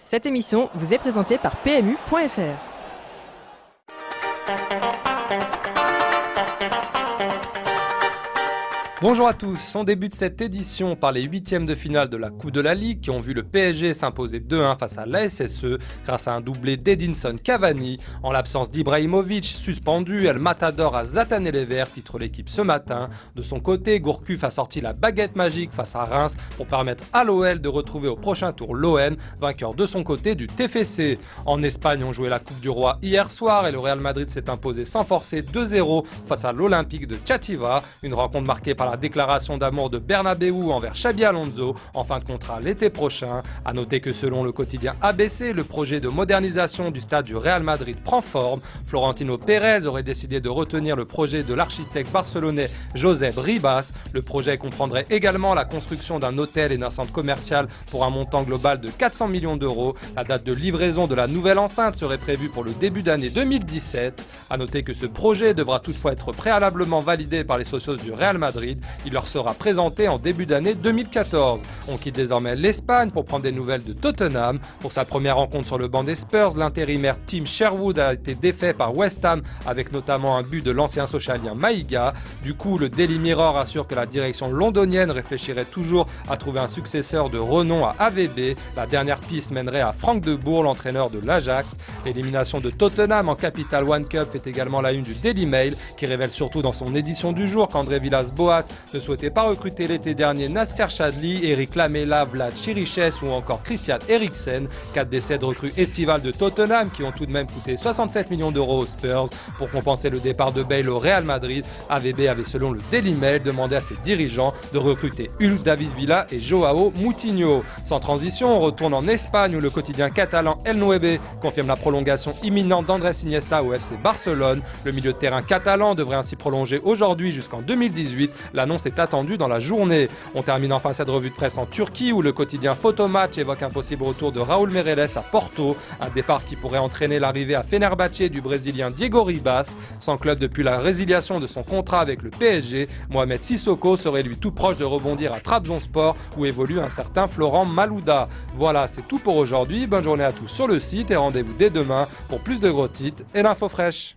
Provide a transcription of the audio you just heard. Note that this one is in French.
Cette émission vous est présentée par PMU.fr. Bonjour à tous, on débute cette édition par les huitièmes de finale de la Coupe de la Ligue qui ont vu le PSG s'imposer 2-1 face à l'ASSE grâce à un doublé d'Edinson Cavani. En l'absence d'Ibrahimovic, suspendu, El Matador à Zlatan et les Verts titre l'équipe ce matin. De son côté, Gourcuff a sorti la baguette magique face à Reims pour permettre à l'OL de retrouver au prochain tour l'OM, vainqueur de son côté du TFC. En Espagne, on jouait la Coupe du Roi hier soir et le Real Madrid s'est imposé sans forcer 2-0 face à l'Olympique de Chativa. Une rencontre marquée par la déclaration d'amour de Bernabéu envers Xabi Alonso en fin de contrat l'été prochain. A noter que selon le quotidien ABC, le projet de modernisation du stade du Real Madrid prend forme. Florentino Pérez aurait décidé de retenir le projet de l'architecte barcelonais Josep Ribas. Le projet comprendrait également la construction d'un hôtel et d'un centre commercial pour un montant global de 400 millions d'euros. La date de livraison de la nouvelle enceinte serait prévue pour le début d'année 2017. A noter que ce projet devra toutefois être préalablement validé par les socios du Real Madrid. Il leur sera présenté en début d'année 2014. On quitte désormais l'Espagne pour prendre des nouvelles de Tottenham. Pour sa première rencontre sur le banc des Spurs, l'intérimaire Tim Sherwood a été défait par West Ham avec notamment un but de l'ancien socialien Maïga. Du coup, le Daily Mirror assure que la direction londonienne réfléchirait toujours à trouver un successeur de renom à AVB. La dernière piste mènerait à Frank de Boer, l'entraîneur de l'Ajax. L'élimination de Tottenham en Capital One Cup fait également la une du Daily Mail qui révèle surtout dans son édition du jour qu'André Villas-Boas ne souhaitait pas recruter l'été dernier Nasser Chadli, Eric Lamela, Vlad Chiriches ou encore Christian Eriksen. 4 décès de recrues estivales de Tottenham qui ont tout de même coûté 67 millions d'euros aux Spurs. Pour compenser le départ de Bale au Real Madrid, AVB avait selon le Daily Mail demandé à ses dirigeants de recruter Hulk, David Villa et Joao Moutinho. Sans transition, on retourne en Espagne où le quotidien catalan El Nueve confirme la prolongation imminente d'Andrés Iniesta au FC Barcelone. Le milieu de terrain catalan devrait ainsi prolonger aujourd'hui jusqu'en 2018. L'annonce est attendue dans la journée. On termine enfin cette revue de presse en Turquie où le quotidien Photomatch évoque un possible retour de Raúl Meireles à Porto, un départ qui pourrait entraîner l'arrivée à Fenerbahçe du Brésilien Diego Ribas. Sans club depuis la résiliation de son contrat avec le PSG, Mohamed Sissoko serait lui tout proche de rebondir à Trabzonspor où évolue un certain Florent Malouda. Voilà, c'est tout pour aujourd'hui. Bonne journée à tous sur le site et rendez-vous dès demain pour plus de gros titres et l'info fraîche.